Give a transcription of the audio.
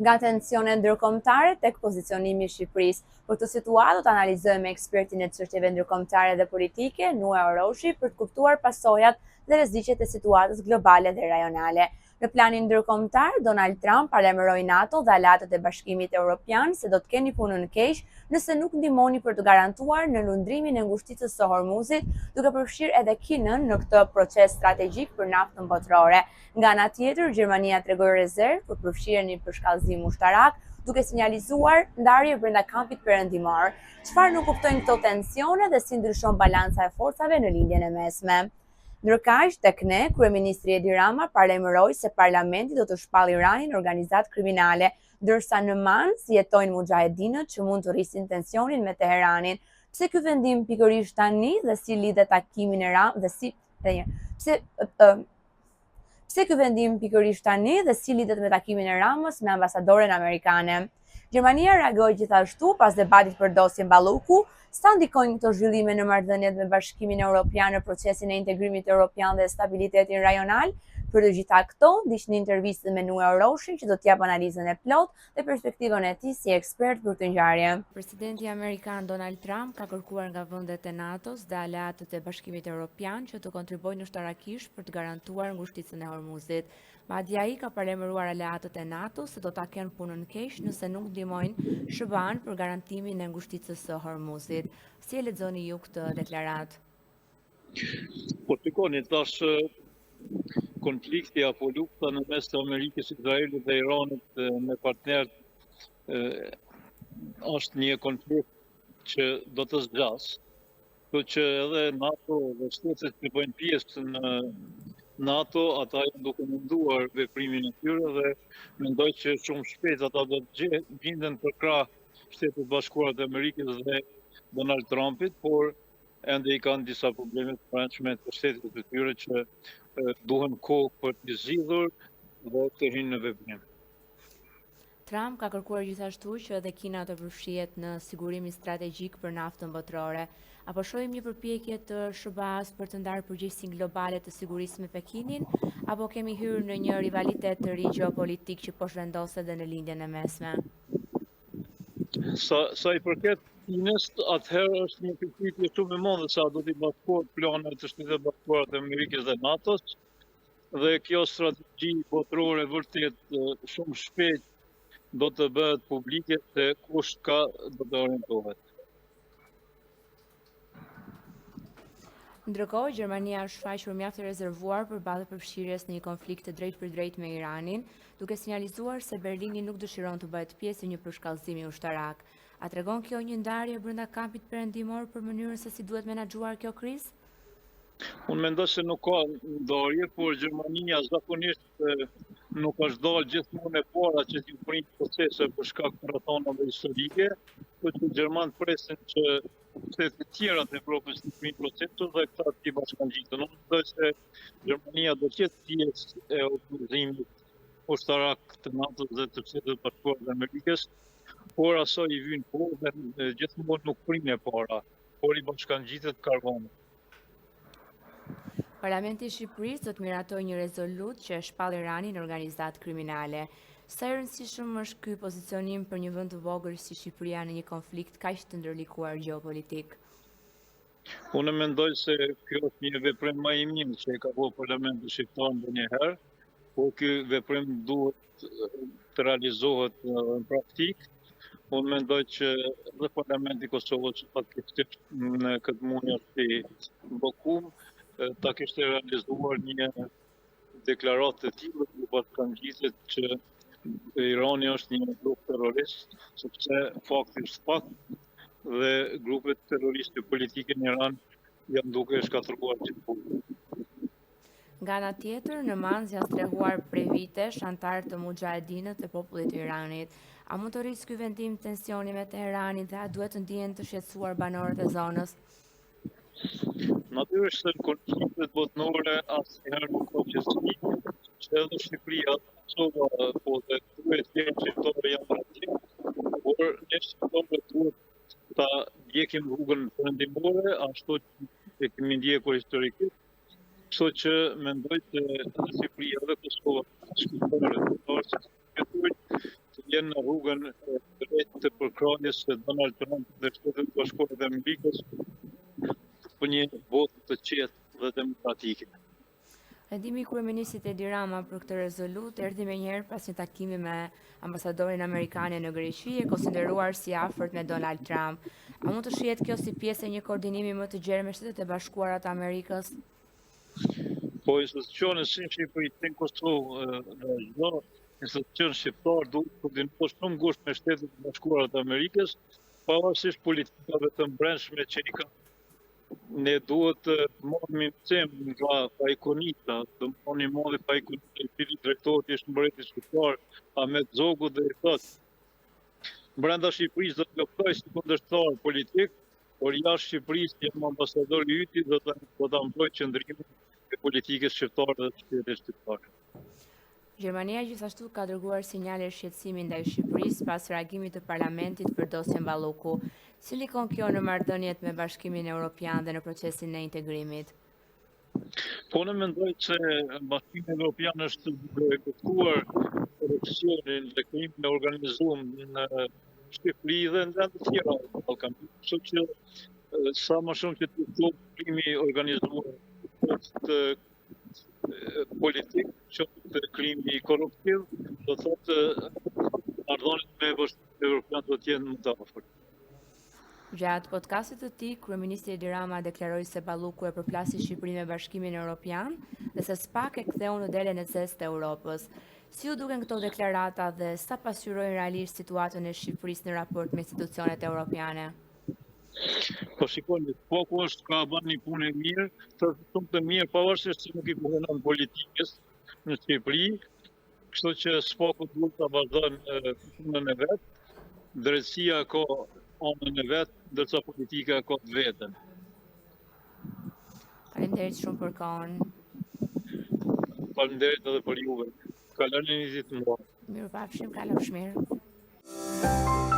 nga tensionet ndërkombëtare tek pozicionimi i Shqipërisë. Për këtë situatë do të analizojmë me ekspertin e çështjeve ndërkombëtare dhe politike, Nuha Oroshi, për të kuptuar pasojat dhe rreziqet e situatës globale dhe rajonale. Në planin ndërkombëtar, Donald Trump paralajmëroi NATO dhe aleatët e Bashkimit Evropian se do të keni punën keq nëse nuk ndihmoni për të garantuar në lundrimin e ngushticës së Hormuzit, duke përfshirë edhe Kinën në këtë proces strategjik për naftën botërore. Nga ana tjetër, Gjermania tregoi rezervë për përfshirjen në përshkallëzim ushtarak, duke sinjalizuar ndarje brenda kampit perëndimor. Çfarë nuk kuptojnë këto tensione dhe si ndryshon balanca e forcave në lindjen e mesme? Ndërkaq, tek ne, kryeministri Edi Rama paralajmëroi se parlamenti do të shpallë Iranin në organizatë kriminale, ndërsa në Mans jetojnë mujahedinët që mund të rrisin tensionin me Teheranin. Pse ky vendim pikërisht tani dhe si lidhet takimin e Pse ky vendim pikërisht tani dhe si lidhet me takimin e Ramës me ambasadoren amerikane? Gjermania reagoi gjithashtu pas debatit për dosjen Balluku. Sa ndikojnë këto zhvillime në marrëdhëniet me Bashkimin Evropian në procesin e integrimit evropian dhe stabilitetin rajonal? Për të gjitha këto, ndiq një intervistë me Nuha Oroshin që do t'jap analizën e plotë dhe perspektivën e tij si ekspert për këtë ngjarje. Presidenti amerikan Donald Trump ka kërkuar nga vendet e NATO-s dhe aleatët e Bashkimit Evropian që të kontribuojnë ushtarakisht për të garantuar ngushticën e Hormuzit. Madje ai ka paralajmëruar aleatët e NATO-s se do ta kenë punën keq nëse nuk ndihmojnë SBA-n për garantimin e ngushticës së Hormuzit. Si e lexoni ju këtë deklaratë? Po shikoni, tash konflikti apo lufta në mes të Amerikës, Izraelit dhe Iranit me partnerët është një konflikt që do të zgjasë, por që edhe NATO dhe shtetet që bëjnë pjesë në NATO, ata janë duke menduar veprimin e tyre dhe mendoj që shumë shpejt ata do të gjenden për krah Shtetit Bashkuar të Amerikës dhe Donald Trumpit, por ende i kanë disa probleme të brendshme të shtetit të tyre që duhen kohë për të zgjidhur dhe të hyjnë në veprim. Trump ka kërkuar gjithashtu që edhe Kina të përfshihet në sigurimin strategjik për naftën botërore. Apo shohim një përpjekje të SBA-s për të ndarë përgjegjësinë globale të sigurisë me Pekinin, apo kemi hyrë në një rivalitet të ri gjeopolitik që po zhvendoset edhe në lindjen e mesme? Sa i përket Kinës, atëherë është një pyetje shumë e madhe sa do t'i bashkohet planet të Shtetit Bashkuar të Amerikës dhe NATO-s, dhe kjo strategji botërore vërtet shumë shpejt do të bëhet publike se kush do të orientohet. Ndërkohë, Gjermania është shfaqur mjaft e rezervuar përballë përfshirjes në një konflikt të drejtë-për-drejtë me Iranin, duke sinjalizuar se Berlini nuk dëshiron të bëhet pjesë e një përshkallëzimi ushtarak. A tregon kjo një ndarje brenda kampit perëndimor për mënyrën se si duhet menaxhuar kjo krizë? Unë mendoj se nuk ka ndarje, por Gjermania zakonisht nuk është dalë gjithmonë e para që t'i prind procese për shkak të rrethonave historike, por që Gjermanët presin që shtetet e tjera të Evropës të prind procesin dhe këta t'i bashkangjiten. Unë mendoj se Gjermania do të jetë pjesë e opozimit ushtarak të NATO dhe të Shtetit Bashkuar të Amerikës, por asaj i vjen kohë dhe gjithmonë nuk prind e para, por i bashkangjitet karbonit. Parlamenti i Shqipërisë do të miratojë një rezolut që e shpall Iranin në organizatë kriminale. Sa i rëndësishëm është ky pozicionim për një vend të vogël si Shqipëria në një konflikt kaq të ndërlikuar gjeopolitik? Unë mendoj se kjo është një veprim më i mirë që e ka bërë Parlamenti shqiptar ndonjëherë, por ky veprim duhet të realizohet në praktikë. Unë mendoj që edhe Parlamenti i Kosovës faktikisht në këtë muaj është i bllokuar, ta kishte realizuar një deklaratë të tillë që bashkangjitet që Irani është një grup terrorist, sepse fakti është fakt dhe grupet terroriste politike në Iran janë duke shkatërruar gjithmonë. Nga ana tjetër, në Mans janë strehuar prej vitesh antarë të mujahedinët e popullit të Iranit. A mund të rrisë ky vendim tensioni me Teheranin dhe a duhet të ndihen të shqetësuar banorët e zonës? Natyrisht se konfliktet botërore asnjëherë nuk ka qetësi, që edhe Shqipëria, Kosova, po dhe të tjerë qytetarë janë aty, por ne shqiptarët duhet ta ndjekim rrugën perëndimore, ashtu që kemi ndjekur historikisht, kështu që mendoj se Shqipëria dhe Kosova shqiptarët të jenë në rrugën e drejtë të përkrahjes së Donald Trump dhe Shtetet Bashkuara të Amerikës për një votë të qetë dhe demokratike. Rendimi i kryeministit Edi Rama për këtë rezolut erdhi menjëherë pas një takimi me ambasadorin amerikan në Greqi e konsideruar si afërt me Donald Trump. A mund të shihet kjo si pjesë e një koordinimi më të gjerë me Shtetet e Bashkuara të Amerikës? Po institucionet si në Shqipëri, si në Kosovë dhe çdo institucion shqiptar duhet të koordinohet shumë ngushtë me Shtetet e Bashkuara të Amerikës, pavarësisht politikave të brendshme që i ka. Ne duhet të marrim mësim nga Pajkonita, të marrim modhi Pajkonita, i cili drejtori është mbëreti shqiptar Ahmet Zogu dhe i thotë brenda Shqipërisë do të luftoj si kundërshtar politik, por jashtë Shqipërisë jam ambasador i yti do ta mbroj qëndrimin e politikës shqiptare dhe të shtetit shqiptar. Gjermania gjithashtu ka dërguar sinjale shqetësimi ndaj Shqipërisë pas reagimit të parlamentit për dosjen Balluku. Si ndikon kjo në marrëdhëniet me Bashkimin Evropian dhe në procesin e integrimit? Po në mendoj se Bashkimi Evropian është duke kërkuar korrupsionin dhe krimin e organizuar në Shqipëri dhe në vende të tjera të Ballkanit. Kështu që sa më shumë që të thotë krimi i organizuar të politik, që të krimi korruptiv, do thotë marrëdhëniet me Bashkimin Evropian do të jenë më të afërt. Gjatë podcastit të tij, kryeministri Edi Rama deklaroi se Balluku e përplasi Shqipërinë me Bashkimin Evropian dhe se SPAK e ktheu në delen e zezë të Europës. Si u duken këto deklarata dhe sa pasqyrojnë realisht situatën e Shqipërisë në raport me institucionet evropiane? Po shikoni, SPAK-u ka bërë një punë e mirë, shumë të mirë, pavarësisht se nuk i punon politikës në Shqipëri, kështu që SPAK-u duhet ta vazhdojë punën e vet. Drejtësia ka anën e vet, ndërsa politika ka të vetën. Faleminderit shumë për kohën. Faleminderit edhe për juve. Kaloni një ditë të mbarë. Mirupafshim, kalofsh mirë.